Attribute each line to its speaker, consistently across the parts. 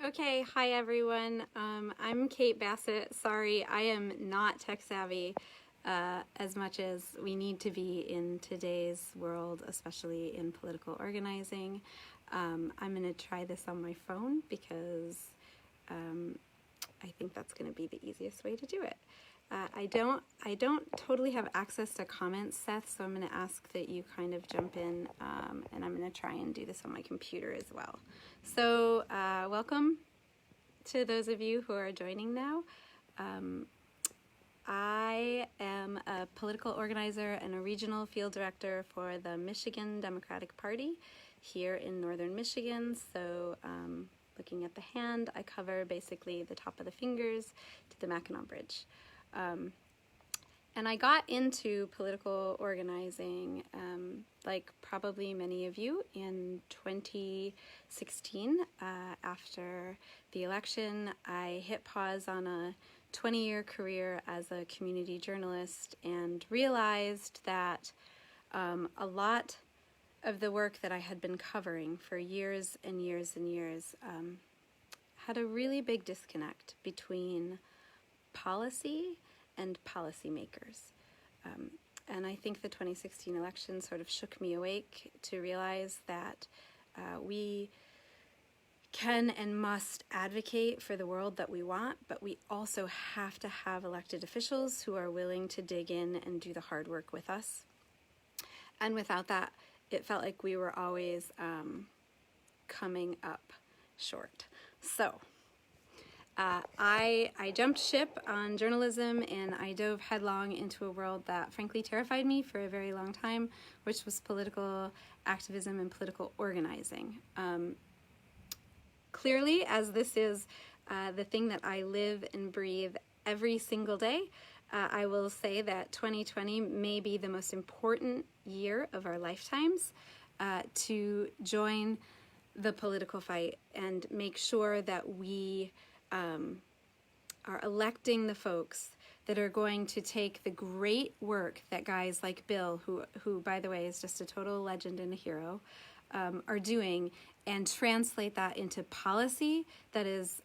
Speaker 1: Okay, hi everyone. I'm Kate Bassett. Sorry, I am not tech savvy as much as we need to be in today's world, especially in political organizing. I'm going to try this on my phone because I think that's going to be the easiest way to do it. I don't totally have access to comments, Seth, so I'm going to ask that you kind of jump in, and I'm going to try and do this on my computer as well. So welcome to those of you who are joining now. I am a political organizer and a regional field director for the Michigan Democratic Party here in northern Michigan. So looking at the hand, I cover basically the top of the fingers to the Mackinac Bridge. And I got into political organizing, like probably many of you, in 2016. After the election, I hit pause on a 20-year career as a community journalist and realized that a lot of the work that I had been covering for years and years and years had a really big disconnect between policy and policymakers. And I think the 2016 election sort of shook me awake to realize that we can and must advocate for the world that we want, but we also have to have elected officials who are willing to dig in and do the hard work with us. And without that, it felt like we were always coming up short. So I jumped ship on journalism and I dove headlong into a world that frankly terrified me for a very long time, which was political activism and political organizing. Clearly, as this is the thing that I live and breathe every single day, I will say that 2020 may be the most important year of our lifetimes to join the political fight and make sure that we are electing the folks that are going to take the great work that guys like Bill, who by the way is just a total legend and a hero, are doing, and translate that into policy that is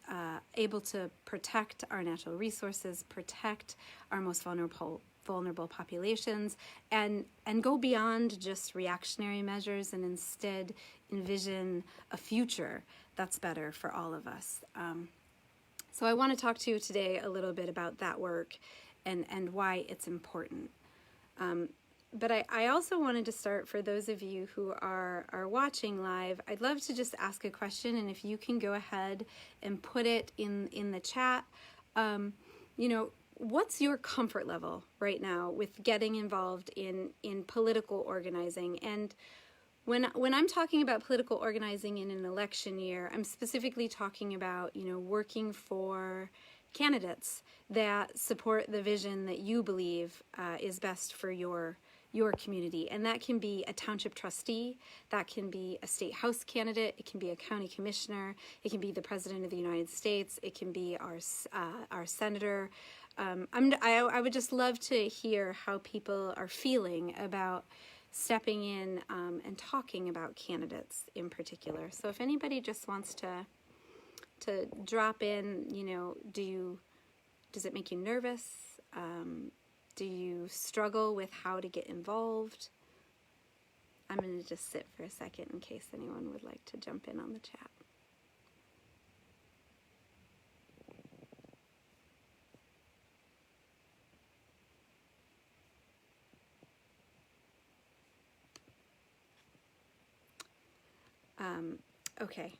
Speaker 1: able to protect our natural resources, protect our most vulnerable populations, and go beyond just reactionary measures and instead envision a future that's better for all of us. So I want to talk to you today a little bit about that work and why it's important. But I also wanted to start, for those of you who are watching live, I'd love to just ask a question, and if you can go ahead and put it in the chat. What's your comfort level right now with getting involved in political organizing? And when I'm talking about political organizing in an election year, I'm specifically talking about, working for candidates that support the vision that you believe is best for your community. And that can be a township trustee, that can be a state house candidate, it can be a county commissioner, it can be the president of the United States, it can be our senator. I would just love to hear how people are feeling about stepping in and talking about candidates in particular. So if anybody just wants to drop in, does it make you nervous? Do you struggle with how to get involved? I'm going to just sit for a second in case anyone would like to jump in on the chat. Okay,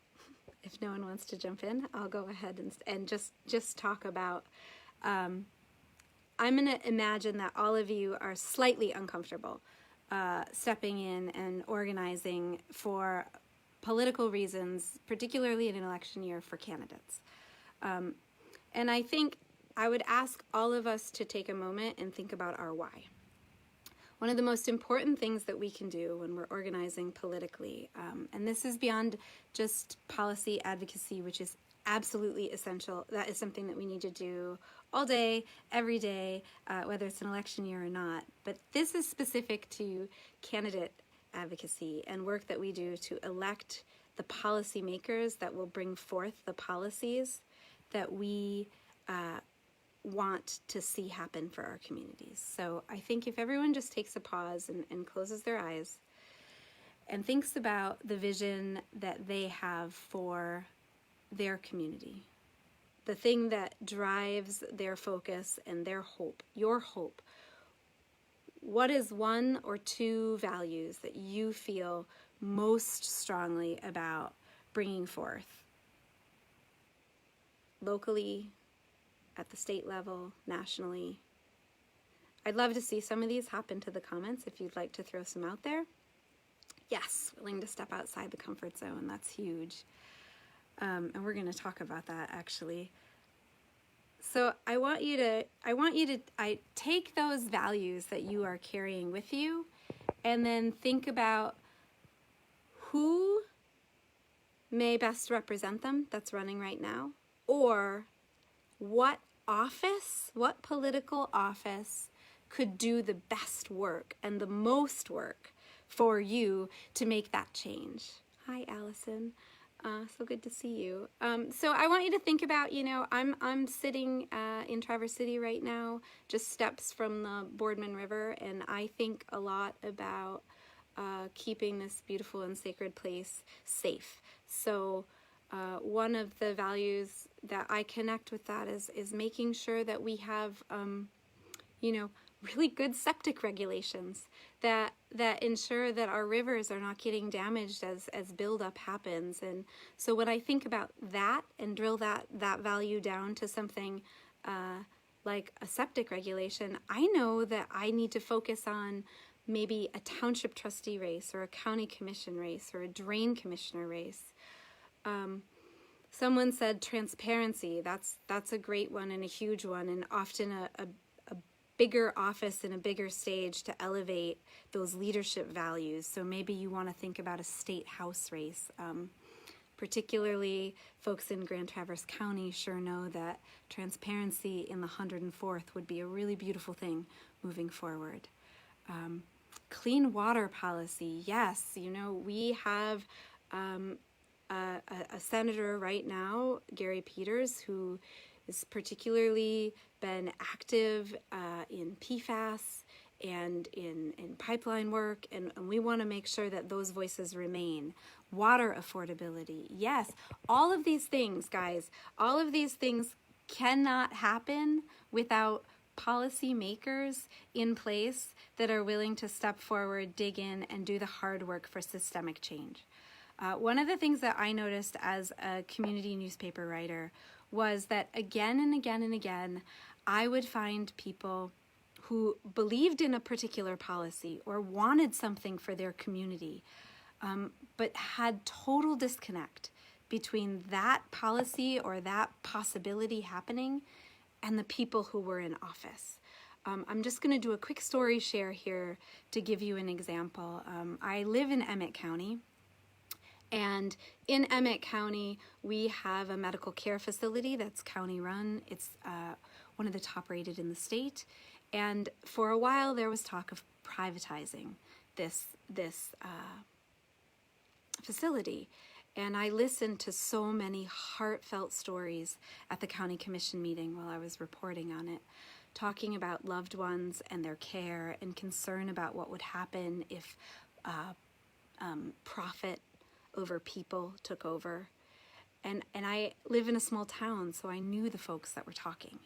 Speaker 1: if no one wants to jump in, I'll go ahead and just talk about, I'm going to imagine that all of you are slightly uncomfortable stepping in and organizing for political reasons, particularly in an election year for candidates. And I think I would ask all of us to take a moment and think about our why. One of the most important things that we can do when we're organizing politically, and this is beyond just policy advocacy, which is absolutely essential. That is something that we need to do all day, every day, whether it's an election year or not. But this is specific to candidate advocacy and work that we do to elect the policymakers that will bring forth the policies that we want to see happen for our communities. So I think if everyone just takes a pause and closes their eyes and thinks about the vision that they have for their community, the thing that drives their focus and their hope, your hope, what is one or two values that you feel most strongly about bringing forth locally, at the state level, nationally? I'd love to see some of these hop into the comments if you'd like to throw some out there. Yes, willing to step outside the comfort zone, that's huge. And we're going to talk about that actually. So I want you to take those values that you are carrying with you and then think about who may best represent them that's running right now, or what office, what political office could do the best work and the most work for you to make that change. Hi, Allison. So good to see you. So I want you to think about, I'm sitting in Traverse City right now, just steps from the Boardman River, and I think a lot about keeping this beautiful and sacred place safe. So one of the values that I connect with that is making sure that we have, really good septic regulations that ensure that our rivers are not getting damaged as buildup happens. And so when I think about that and drill that value down to something like a septic regulation, I know that I need to focus on maybe a township trustee race or a county commission race or a drain commissioner race. Someone said transparency. That's a great one and a huge one, and often a bigger office and a bigger stage to elevate those leadership values. So maybe you want to think about a state house race. Particularly folks in Grand Traverse County sure know that transparency in the 104th would be a really beautiful thing moving forward. Clean water policy. Yes, we have a senator right now, Gary Peters, who has particularly been active in PFAS and in pipeline work, and we want to make sure that those voices remain. Water affordability, yes, all of these things, guys, all of these things cannot happen without policymakers in place that are willing to step forward, dig in, and do the hard work for systemic change. One of the things that I noticed as a community newspaper writer was that again and again and again, I would find people who believed in a particular policy or wanted something for their community, but had total disconnect between that policy or that possibility happening and the people who were in office. I'm just going to do a quick story share here to give you an example. I live in Emmett County. And in Emmett County, we have a medical care facility that's county run. It's one of the top rated in the state. And for a while, there was talk of privatizing this facility. And I listened to so many heartfelt stories at the county commission meeting while I was reporting on it, talking about loved ones and their care and concern about what would happen if profit over people took over. And I live in a small town, so I knew the folks that were talking.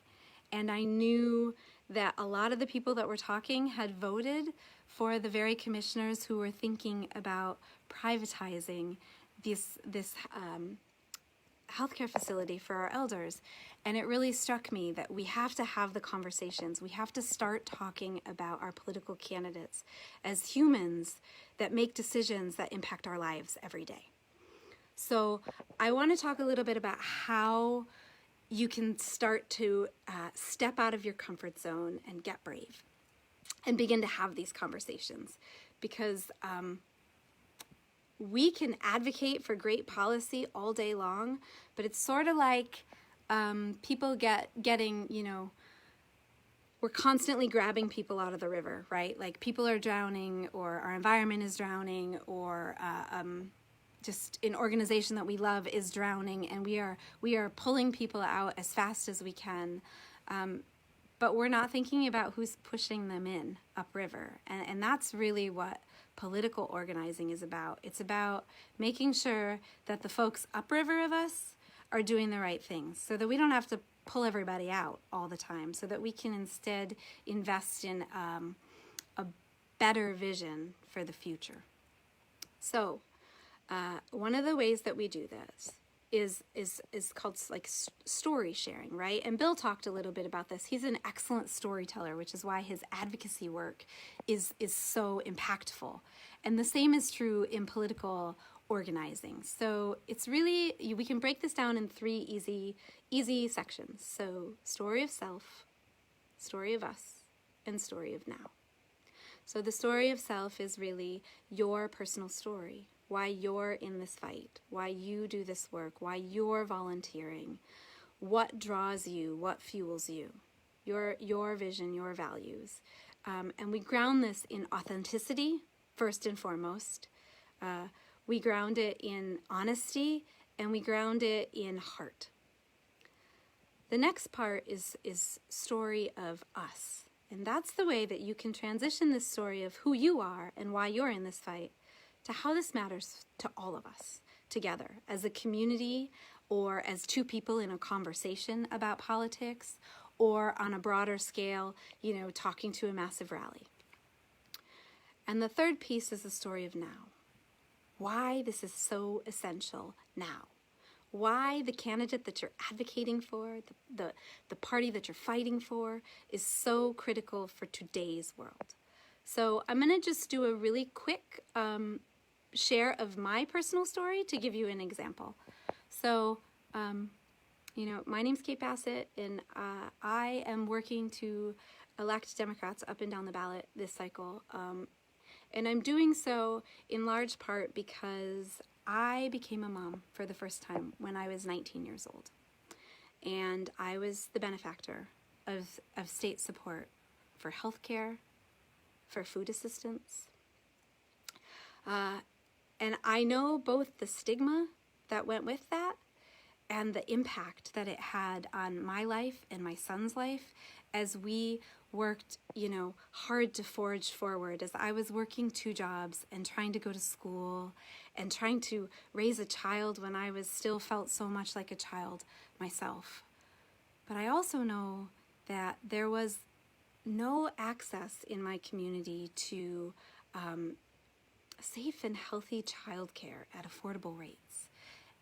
Speaker 1: And I knew that a lot of the people that were talking had voted for the very commissioners who were thinking about privatizing this healthcare facility for our elders. And it really struck me that we have to have the conversations. We have to start talking about our political candidates as humans that make decisions that impact our lives every day. So I want to talk a little bit about how you can start to step out of your comfort zone and get brave and begin to have these conversations, because we can advocate for great policy all day long, but it's sort of like people getting, we're constantly grabbing people out of the river, right? Like people are drowning, or our environment is drowning, or just an organization that we love is drowning, and we are pulling people out as fast as we can, but we're not thinking about who's pushing them in upriver. And that's really what political organizing is about. It's about making sure that the folks upriver of us are doing the right things, so that we don't have to pull everybody out all the time, so that we can instead invest in a better vision for the future. So one of the ways that we do this is called like story sharing, right? And Bill talked a little bit about this. He's an excellent storyteller, which is why his advocacy work is so impactful. And the same is true in political organizing. So it's really, we can break this down in 3 easy sections. So story of self, story of us, and story of now. So the story of self is really your personal story, why you're in this fight, why you do this work, why you're volunteering, what draws you, what fuels you, your vision, your values. And we ground this in authenticity, first and foremost. We ground it in honesty, and we ground it in heart. The next part is story of us. And that's the way that you can transition this story of who you are and why you're in this fight to how this matters to all of us together as a community, or as 2 people in a conversation about politics, or on a broader scale, talking to a massive rally. And the third piece is the story of now. Why this is so essential now. Why the candidate that you're advocating for, the party that you're fighting for, is so critical for today's world. So I'm going to just do a really quick share of my personal story to give you an example. So, my name's Kate Bassett, and I am working to elect Democrats up and down the ballot this cycle. And I'm doing so in large part because I became a mom for the first time when I was 19 years old. And I was the benefactor of state support for health care, for food assistance. And I know both the stigma that went with that and the impact that it had on my life and my son's life as we worked, hard to forge forward, as I was working 2 jobs and trying to go to school and trying to raise a child when I was still felt so much like a child myself. But I also know that there was no access in my community to safe and healthy childcare at affordable rates.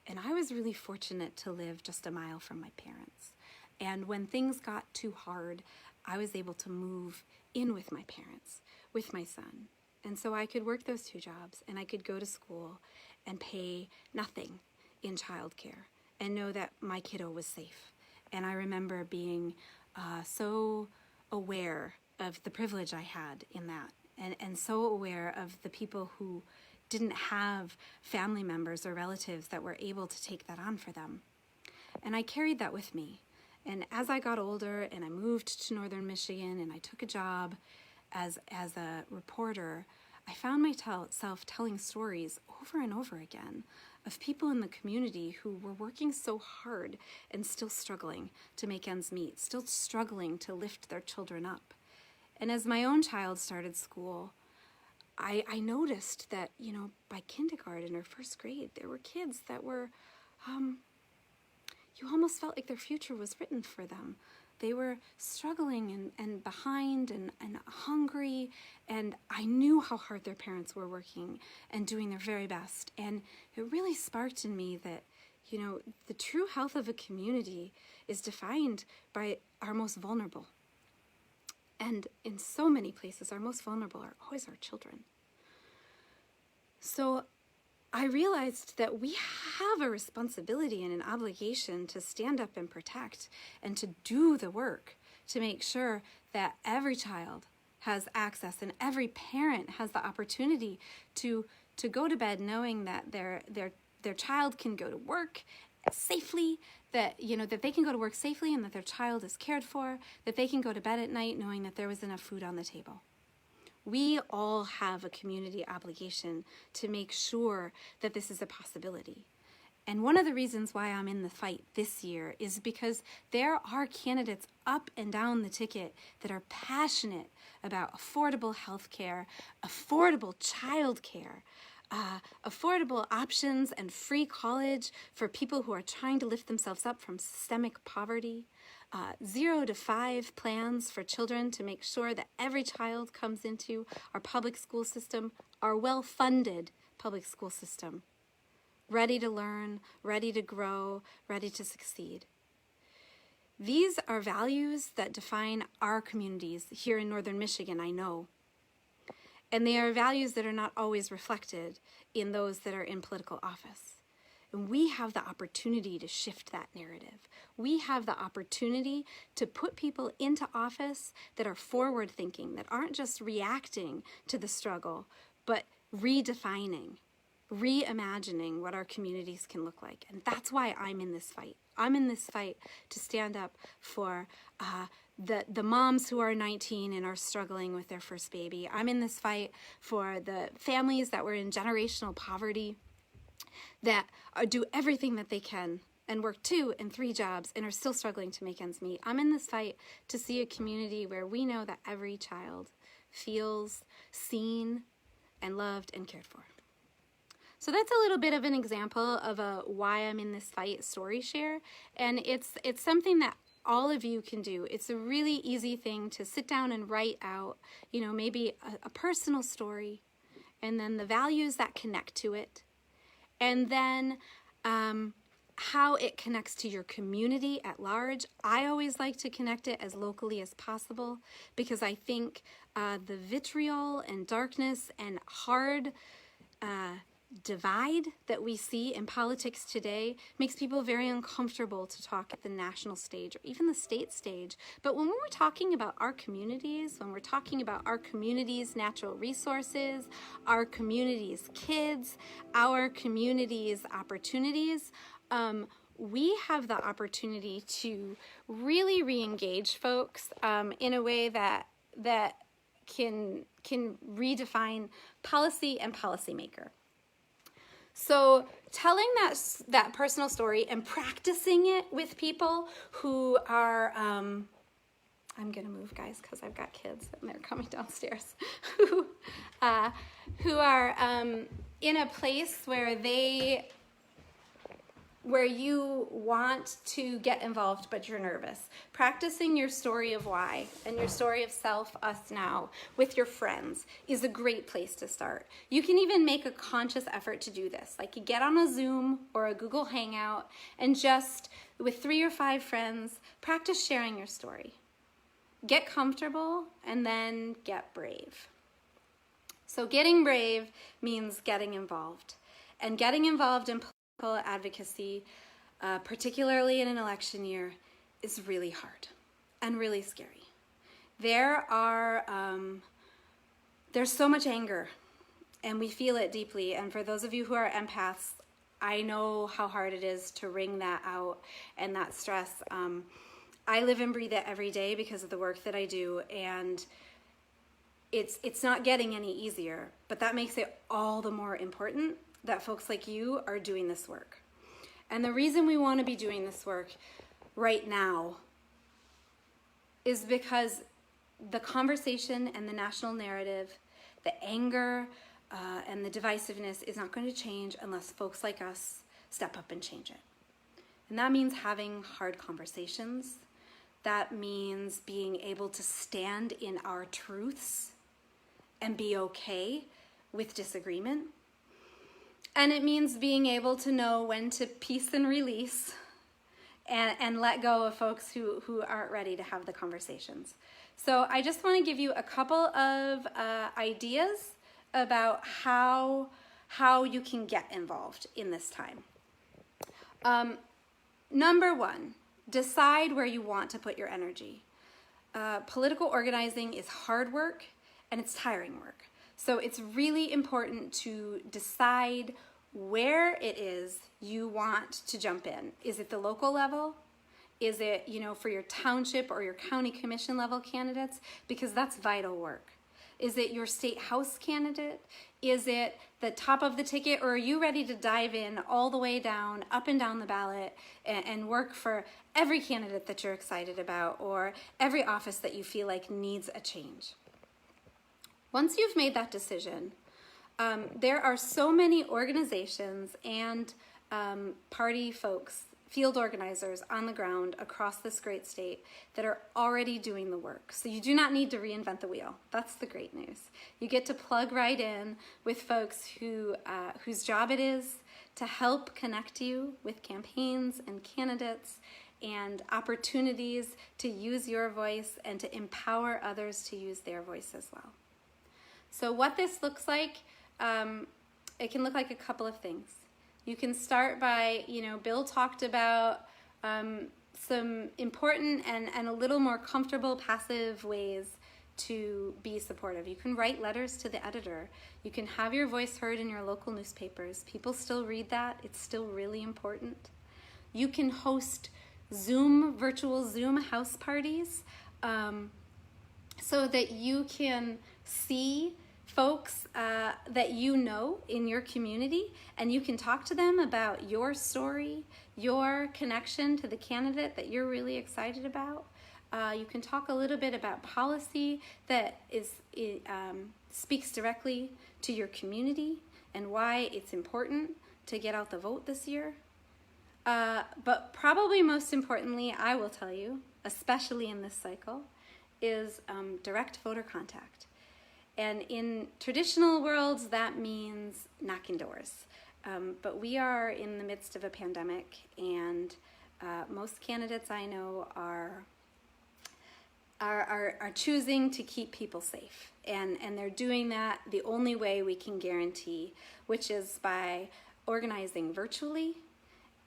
Speaker 1: And I was really fortunate to live just a mile from my parents. And when things got too hard, I was able to move in with my parents, with my son. And so I could work those 2 jobs, and I could go to school and pay nothing in childcare and know that my kiddo was safe. And I remember being so aware of the privilege I had in that, and so aware of the people who didn't have family members or relatives that were able to take that on for them. And I carried that with me. And as I got older and I moved to Northern Michigan and I took a job as a reporter, I found myself telling stories over and over again of people in the community who were working so hard and still struggling to make ends meet, still struggling to lift their children up. And as my own child started school, I noticed that, by kindergarten or first grade, there were kids that were, you almost felt like their future was written for them. They were struggling and behind and hungry, and I knew how hard their parents were working and doing their very best. And it really sparked in me that, the true health of a community is defined by our most vulnerable. And in so many places, our most vulnerable are always our children. So I realized that we have a responsibility and an obligation to stand up and protect and to do the work to make sure that every child has access and every parent has the opportunity to go to bed knowing that their child can go to work safely, that they can go to work safely and that their child is cared for, that they can go to bed at night knowing that there was enough food on the table. We all have a community obligation to make sure that this is a possibility. And one of the reasons why I'm in the fight this year is because there are candidates up and down the ticket that are passionate about affordable health care, affordable child care, affordable options and free college for people who are trying to lift themselves up from systemic poverty, 0 to 5 plans for children to make sure that every child comes into our public school system, our well-funded public school system, ready to learn, ready to grow, ready to succeed. These are values that define our communities here in Northern Michigan, I know. And they are values that are not always reflected in those that are in political office. And we have the opportunity to shift that narrative. We have the opportunity to put people into office that are forward-thinking, that aren't just reacting to the struggle, but redefining, reimagining what our communities can look like. And that's why I'm in this fight. I'm in this fight to stand up for the moms who are 19 and are struggling with their first baby. I'm in this fight for the families that were in generational poverty, that do everything that they can and work 2 and 3 jobs and are still struggling to make ends meet. I'm in this fight to see a community where we know that every child feels seen and loved and cared for. So that's a little bit of an example of a why I'm in this fight story share, and it's something that all of you can do. It's a really easy thing to sit down and write out, maybe a personal story, and then the values that connect to it, and then how it connects to your community at large. I always like to connect it as locally as possible because I think the vitriol and darkness and hard divide that we see in politics today makes people very uncomfortable to talk at the national stage or even the state stage. But when we're talking about our communities, when we're talking about our communities' natural resources, our communities' kids, our communities' opportunities, we have the opportunity to really re-engage folks in a way that can redefine policy and policymaker. So telling that personal story and practicing it with people who are, I'm going to move, guys, because I've got kids and they're coming downstairs, who are in a place where you want to get involved, but you're nervous. Practicing your story of why and your story of self, us now, with your friends is a great place to start. You can even make a conscious effort to do this. Like you get on a Zoom or a Google Hangout and just with 3 or 5 friends, practice sharing your story. Get comfortable and then get brave. So getting brave means getting involved. And getting involved in advocacy, particularly in an election year, is really hard and really scary. There's so much anger and we feel it deeply. And for those of you who are empaths, I know how hard it is to wring that out and that stress. I live and breathe it every day because of the work that I do, and it's not getting any easier, but that makes it all the more important that folks like you are doing this work. And the reason we want to be doing this work right now is because the conversation and the national narrative, the anger and the divisiveness is not going to change unless folks like us step up and change it. And that means having hard conversations. That means being able to stand in our truths and be okay with disagreement. And it means being able to know when to peace and release and let go of folks who aren't ready to have the conversations. So I just want to give you a couple of ideas about how you can get involved in this time. Number 1, decide where you want to put your energy. Political organizing is hard work and it's tiring work. So it's really important to decide where it is you want to jump in. Is it the local level? Is it, for your township or your county commission level candidates? Because that's vital work. Is it your state house candidate? Is it the top of the ticket, or are you ready to dive in all the way down, up and down the ballot, and work for every candidate that you're excited about, or every office that you feel like needs a change? Once you've made that decision, there are so many organizations and party folks, field organizers on the ground across this great state that are already doing the work. So you do not need to reinvent the wheel. That's the great news. You get to plug right in with folks whose job it is to help connect you with campaigns and candidates and opportunities to use your voice and to empower others to use their voice as well. So what this looks like, it can look like a couple of things. You can start by, Bill talked about some important and a little more comfortable passive ways to be supportive. You can write letters to the editor. You can have your voice heard in your local newspapers. People still read that. It's still really important. You can host virtual Zoom house parties so that you can see folks that you know in your community, and you can talk to them about your story, your connection to the candidate that you're really excited about. You can talk a little bit about policy that speaks directly to your community and why it's important to get out the vote this year. But probably most importantly, I will tell you, especially in this cycle, is direct voter contact. And in traditional worlds, that means knocking doors. But we are in the midst of a pandemic, and most candidates I know are choosing to keep people safe. And they're doing that the only way we can guarantee, which is by organizing virtually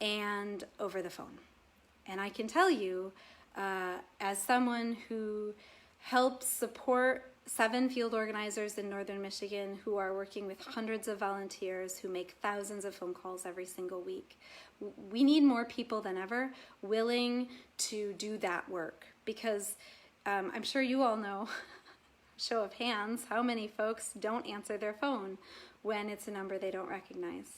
Speaker 1: and over the phone. And I can tell you, as someone who helps support 7 field organizers in Northern Michigan who are working with hundreds of volunteers who make thousands of phone calls every single week, we need more people than ever willing to do that work, because I'm sure you all know, show of hands, how many folks don't answer their phone when it's a number they don't recognize.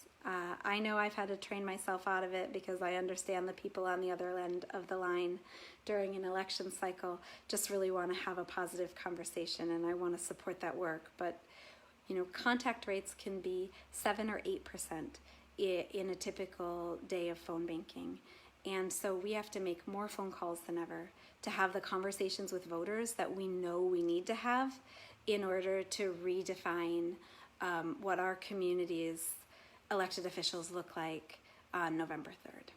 Speaker 1: I know I've had to train myself out of it because I understand the people on the other end of the line during an election cycle just really want to have a positive conversation, and I want to support that work. But, contact rates can be 7 or 8% in a typical day of phone banking. And so we have to make more phone calls than ever to have the conversations with voters that we know we need to have in order to redefine what our community's elected officials look like on November 3rd.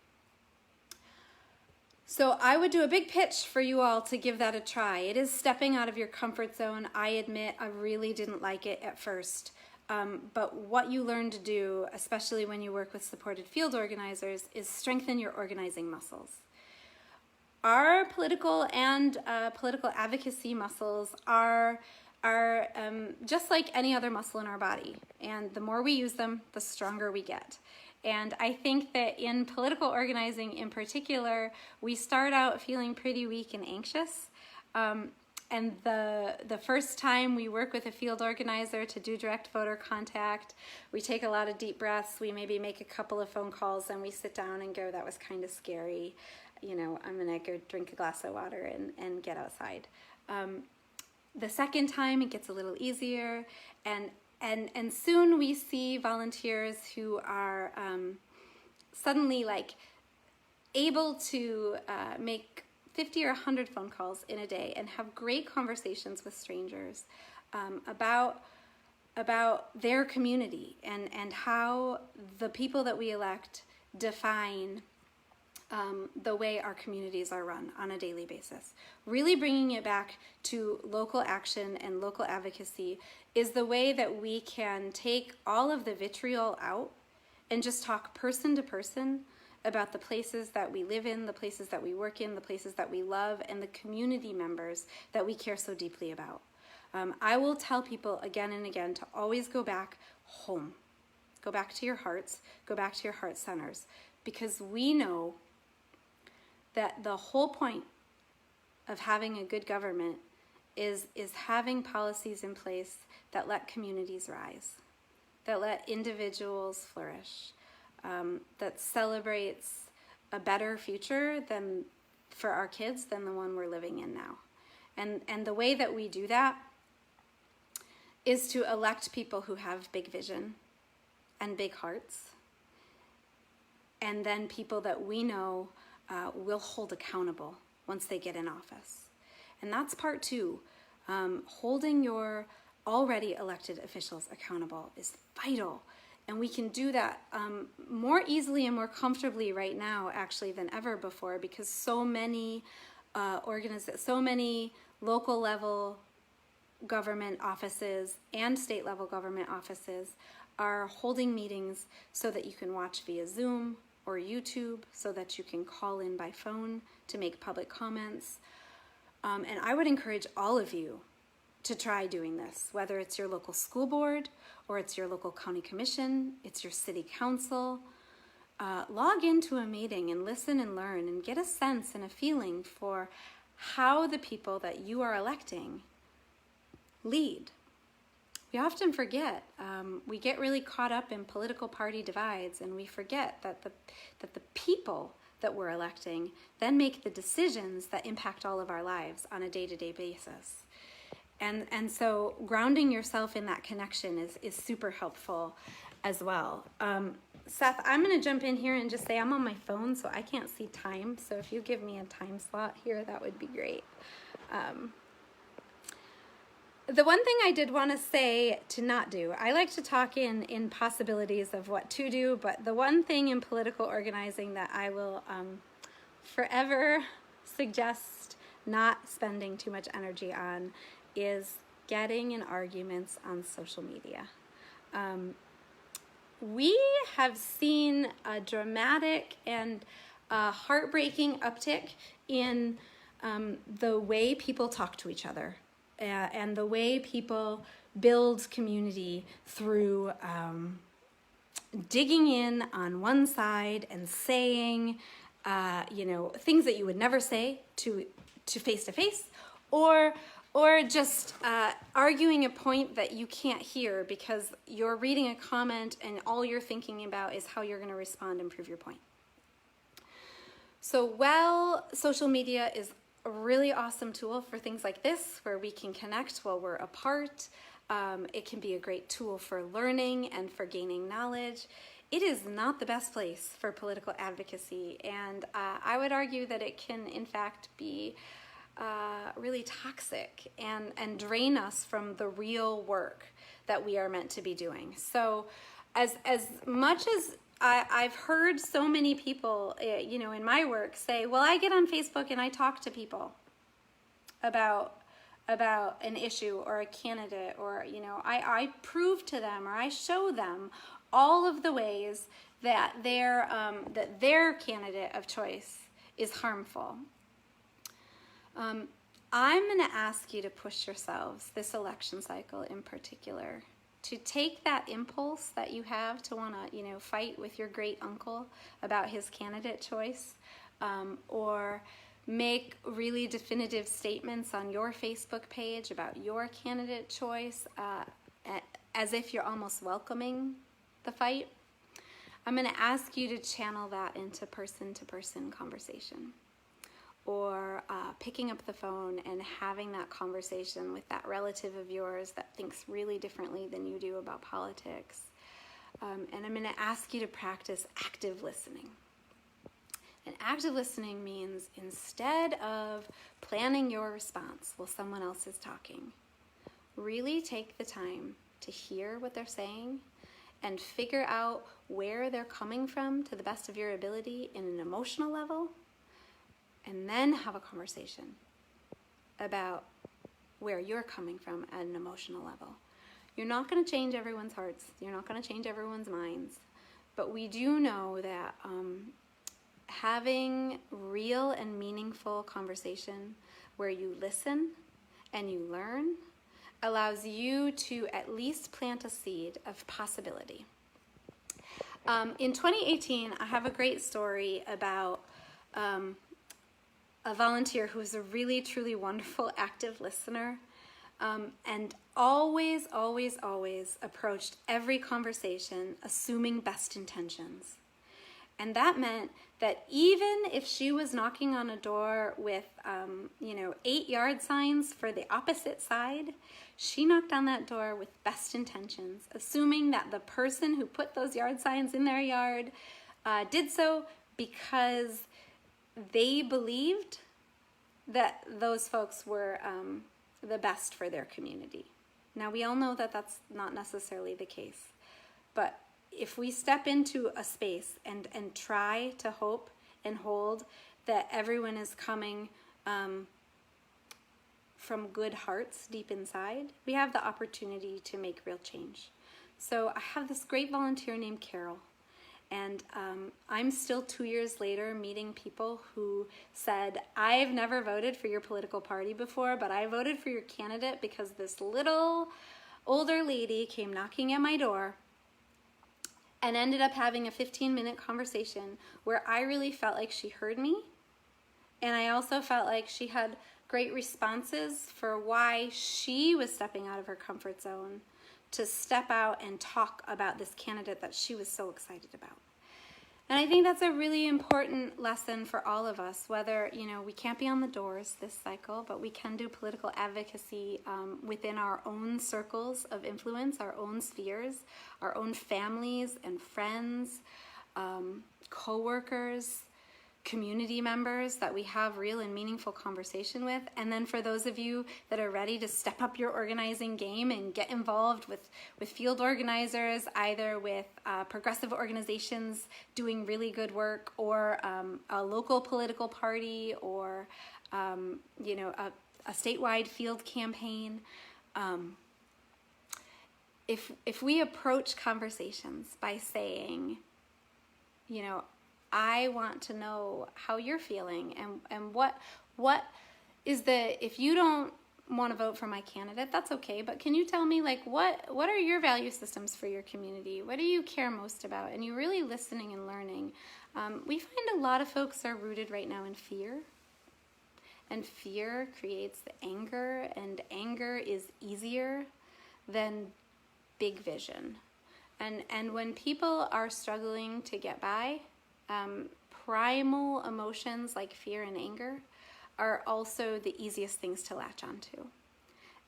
Speaker 1: So I would do a big pitch for you all to give that a try. It is stepping out of your comfort zone. I admit I really didn't like it at first. But what you learn to do, especially when you work with supported field organizers, is strengthen your organizing muscles. Our political and political advocacy muscles are just like any other muscle in our body. And the more we use them, the stronger we get. And I think that in political organizing in particular, we start out feeling pretty weak and anxious. And the first time we work with a field organizer to do direct voter contact, we take a lot of deep breaths, we maybe make a couple of phone calls, and we sit down and go, that was kind of scary. I'm gonna go drink a glass of water and get outside. The second time it gets a little easier, and soon we see volunteers who are suddenly able to make 50 or 100 phone calls in a day and have great conversations with strangers about their community and how the people that we elect define the way our communities are run on a daily basis. Really bringing it back to local action and local advocacy is the way that we can take all of the vitriol out and just talk person to person about the places that we live in, the places that we work in, the places that we love, and the community members that we care so deeply about. I will tell people again and again to always go back home. Go back to your hearts, go back to your heart centers, because we know that the whole point of having a good government is having policies in place that let communities rise, that let individuals flourish, that celebrates a better future than for our kids than the one we're living in now. And the way that we do that is to elect people who have big vision and big hearts, and then people that we know will hold accountable once they get in office. And that's part two. Holding your already elected officials accountable is vital. And we can do that more easily and more comfortably right now, actually, than ever before, because so many so many local level government offices and state level government offices are holding meetings so that you can watch via Zoom or YouTube, so that you can call in by phone to make public comments. And I would encourage all of you to try doing this, whether it's your local school board or it's your local county commission, it's your city council. Log into a meeting and listen and learn and get a sense and a feeling for how the people that you are electing lead. We often forget, we get really caught up in political party divides, and we forget that the people that we're electing then make the decisions that impact all of our lives on a day-to-day basis. And so grounding yourself in that connection is super helpful as well. Seth, I'm going to jump in here and just say I'm on my phone, so I can't see time. So if you give me a time slot here, that would be great. The one thing I did want to say to not do, I like to talk in possibilities of what to do, but the one thing in political organizing that I will forever suggest not spending too much energy on is getting in arguments on social media. We have seen a dramatic and heartbreaking uptick in the way people talk to each other. And the way people build community through digging in on one side and saying, things that you would never say to face, or just arguing a point that you can't hear because you're reading a comment and all you're thinking about is how you're going to respond and prove your point. So while social media is a really awesome tool for things like this, where we can connect while we're apart. It can be a great tool for learning and for gaining knowledge. It is not the best place for political advocacy, and I would argue that it can, in fact, be really toxic and drain us from the real work that we are meant to be doing. So as much as I've heard so many people, in my work say, well, I get on Facebook and I talk to people about an issue or a candidate, or, I prove to them or I show them all of the ways that their candidate of choice is harmful. I'm going to ask you to push yourselves this election cycle in particular to take that impulse that you have to want to, fight with your great uncle about his candidate choice, or make really definitive statements on your Facebook page about your candidate choice, as if you're almost welcoming the fight. I'm going to ask you to channel that into person-to-person conversation, or picking up the phone and having that conversation with that relative of yours that thinks really differently than you do about politics. And I'm going to ask you to practice active listening. And active listening means, instead of planning your response while someone else is talking, really take the time to hear what they're saying and figure out where they're coming from to the best of your ability in an emotional level, and then have a conversation about where you're coming from at an emotional level. You're not going to change everyone's hearts. You're not going to change everyone's minds. But we do know that having real and meaningful conversation where you listen and you learn allows you to at least plant a seed of possibility. In 2018, I have a great story about a volunteer who was a really, truly wonderful active listener and always, always, always approached every conversation assuming best intentions. And that meant that even if she was knocking on a door with, 8 yard signs for the opposite side, she knocked on that door with best intentions, assuming that the person who put those yard signs in their yard did so because they believed that those folks were the best for their community. Now, we all know that that's not necessarily the case, but if we step into a space and try to hope and hold that everyone is coming from good hearts deep inside, we have the opportunity to make real change. So I have this great volunteer named Carol, and I'm still 2 years later meeting people who said, I've never voted for your political party before, but I voted for your candidate because this little older lady came knocking at my door and ended up having a 15-minute conversation where I really felt like she heard me, and I also felt like she had great responses for why she was stepping out of her comfort zone to step out and talk about this candidate that she was so excited about. And I think that's a really important lesson for all of us, whether, we can't be on the doors this cycle, but we can do political advocacy within our own circles of influence, our own spheres, our own families and friends, co-workers, community members that we have real and meaningful conversation with. And then for those of you that are ready to step up your organizing game and get involved with field organizers, either with progressive organizations doing really good work, or a local political party, or a statewide field campaign, if we approach conversations by saying, I want to know how you're feeling, and what is if you don't want to vote for my candidate, that's okay, but can you tell me, what are your value systems for your community? What do you care most about? And you're really listening and learning. We find a lot of folks are rooted right now in fear, and fear creates the anger, and anger is easier than big vision. And when people are struggling to get by, primal emotions like fear and anger are also the easiest things to latch onto.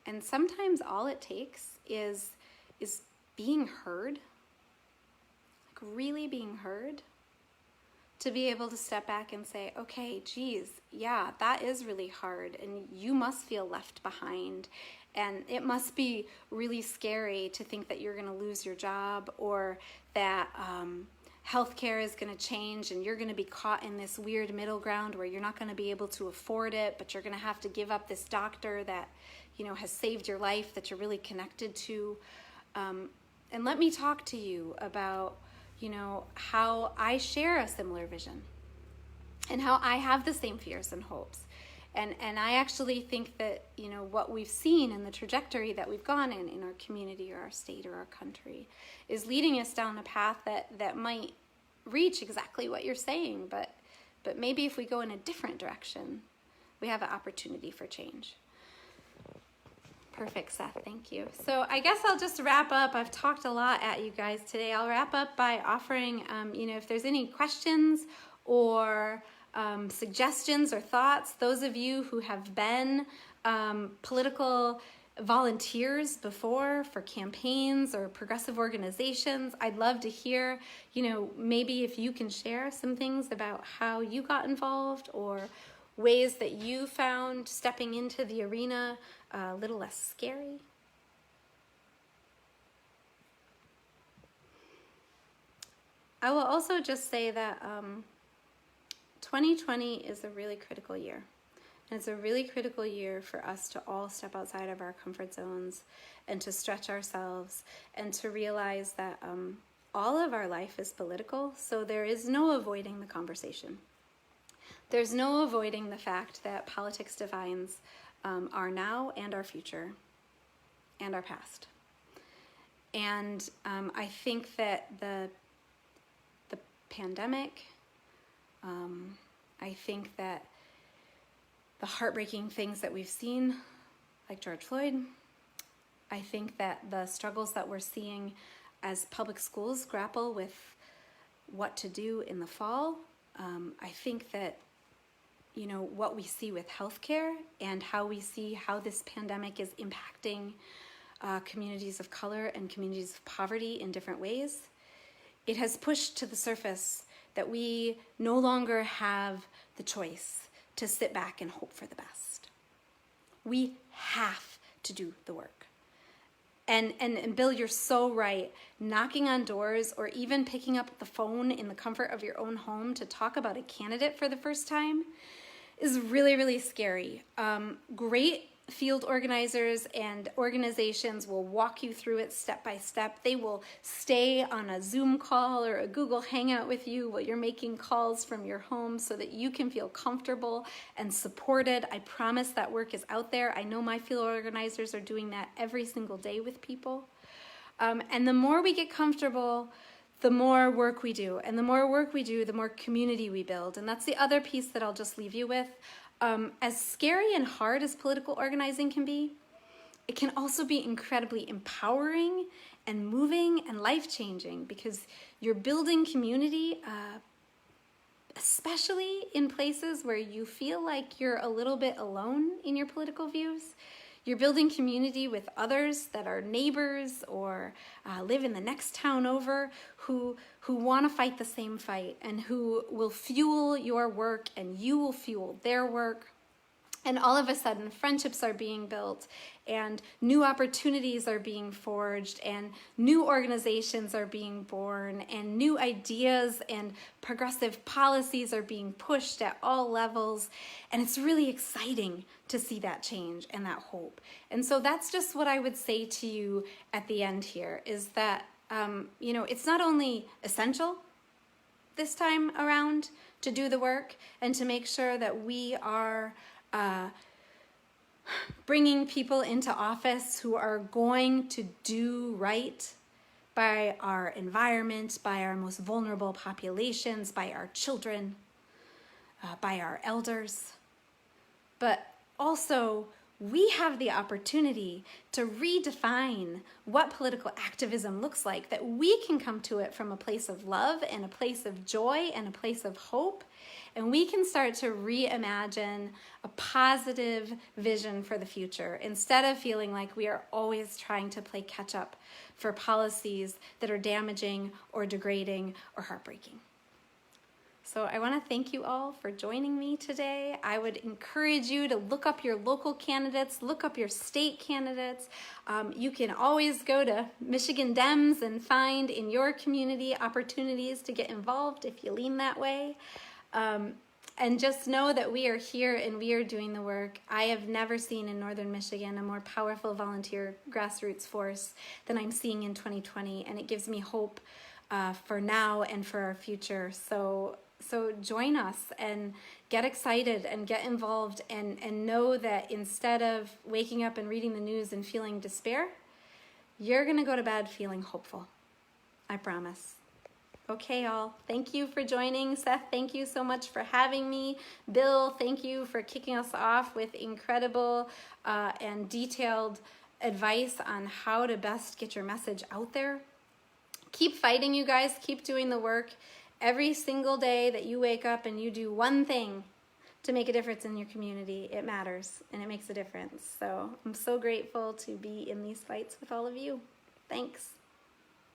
Speaker 1: And sometimes all it takes is being heard, really being heard, to be able to step back and say, okay, geez, yeah, that is really hard, and you must feel left behind, and it must be really scary to think that you're going to lose your job, or that healthcare is going to change and you're going to be caught in this weird middle ground where you're not going to be able to afford it, but you're going to have to give up this doctor that has saved your life, that you're really connected to. And let me talk to you about how I share a similar vision and how I have the same fears and hopes. And I actually think that what we've seen in the trajectory that we've gone in our community or our state or our country is leading us down a path that might reach exactly what you're saying, but maybe if we go in a different direction, we have an opportunity for change. Perfect, Seth, thank you. So I guess I'll just wrap up. I've talked a lot at you guys today. I'll wrap up by offering, if there's any questions or suggestions or thoughts, those of you who have been political volunteers before for campaigns or progressive organizations, I'd love to hear, maybe if you can share some things about how you got involved or ways that you found stepping into the arena a little less scary. I will also just say that 2020 is a really critical year. And it's a really critical year for us to all step outside of our comfort zones and to stretch ourselves and to realize that all of our life is political, so there is no avoiding the conversation. There's no avoiding the fact that politics defines our now and our future and our past. And I think that the pandemic, I think that the heartbreaking things that we've seen, like George Floyd, I think that the struggles that we're seeing as public schools grapple with what to do in the fall, I think that, you know, what we see with healthcare and how we see how this pandemic is impacting communities of color and communities of poverty in different ways, it has pushed to the surface that we no longer have the choice to sit back and hope for the best. We have to do the work. And Bill, you're so right. Knocking on doors or even picking up the phone in the comfort of your own home to talk about a candidate for the first time is really, really scary. Great field organizers and organizations will walk you through it step by step. They will stay on a Zoom call or a Google Hangout with you while you're making calls from your home so that you can feel comfortable and supported. I promise that work is out there. I know my field organizers are doing that every single day with people. And the more we get comfortable, the more work we do. And the more work we do, the more community we build. And that's the other piece that I'll just leave you with. As scary and hard as political organizing can be, it can also be incredibly empowering and moving and life-changing because you're building community, especially in places where you feel like you're a little bit alone in your political views. You're building community with others that are neighbors or live in the next town over who want to fight the same fight and who will fuel your work and you will fuel their work. And all of a sudden, friendships are being built and new opportunities are being forged and new organizations are being born and new ideas and progressive policies are being pushed at all levels. And it's really exciting to see that change and that hope. And so that's just what I would say to you at the end here is that, you know, it's not only essential this time around to do the work and to make sure that we are bringing people into office who are going to do right by our environment, by our most vulnerable populations, by our children, by our elders. But also, we have the opportunity to redefine what political activism looks like, that we can come to it from a place of love and a place of joy and a place of hope. And we can start to reimagine a positive vision for the future instead of feeling like we are always trying to play catch up for policies that are damaging or degrading or heartbreaking. So I want to thank you all for joining me today. I would encourage you to look up your local candidates, look up your state candidates. You can always go to Michigan Dems and find in your community opportunities to get involved if you lean that way. And just know that we are here and we are doing the work. I have never seen in Northern Michigan a more powerful volunteer grassroots force than I'm seeing in 2020, and it gives me hope for now and for our future. So join us and get excited and get involved and know that instead of waking up and reading the news and feeling despair, you're going to go to bed feeling hopeful. I promise. Okay, all. Thank you for joining. Seth, thank you so much for having me. Bill, thank you for kicking us off with incredible and detailed advice on how to best get your message out there. Keep fighting, you guys. Keep doing the work. Every single day that you wake up and you do one thing to make a difference in your community, it matters and it makes a difference. So I'm so grateful to be in these fights with all of you. Thanks.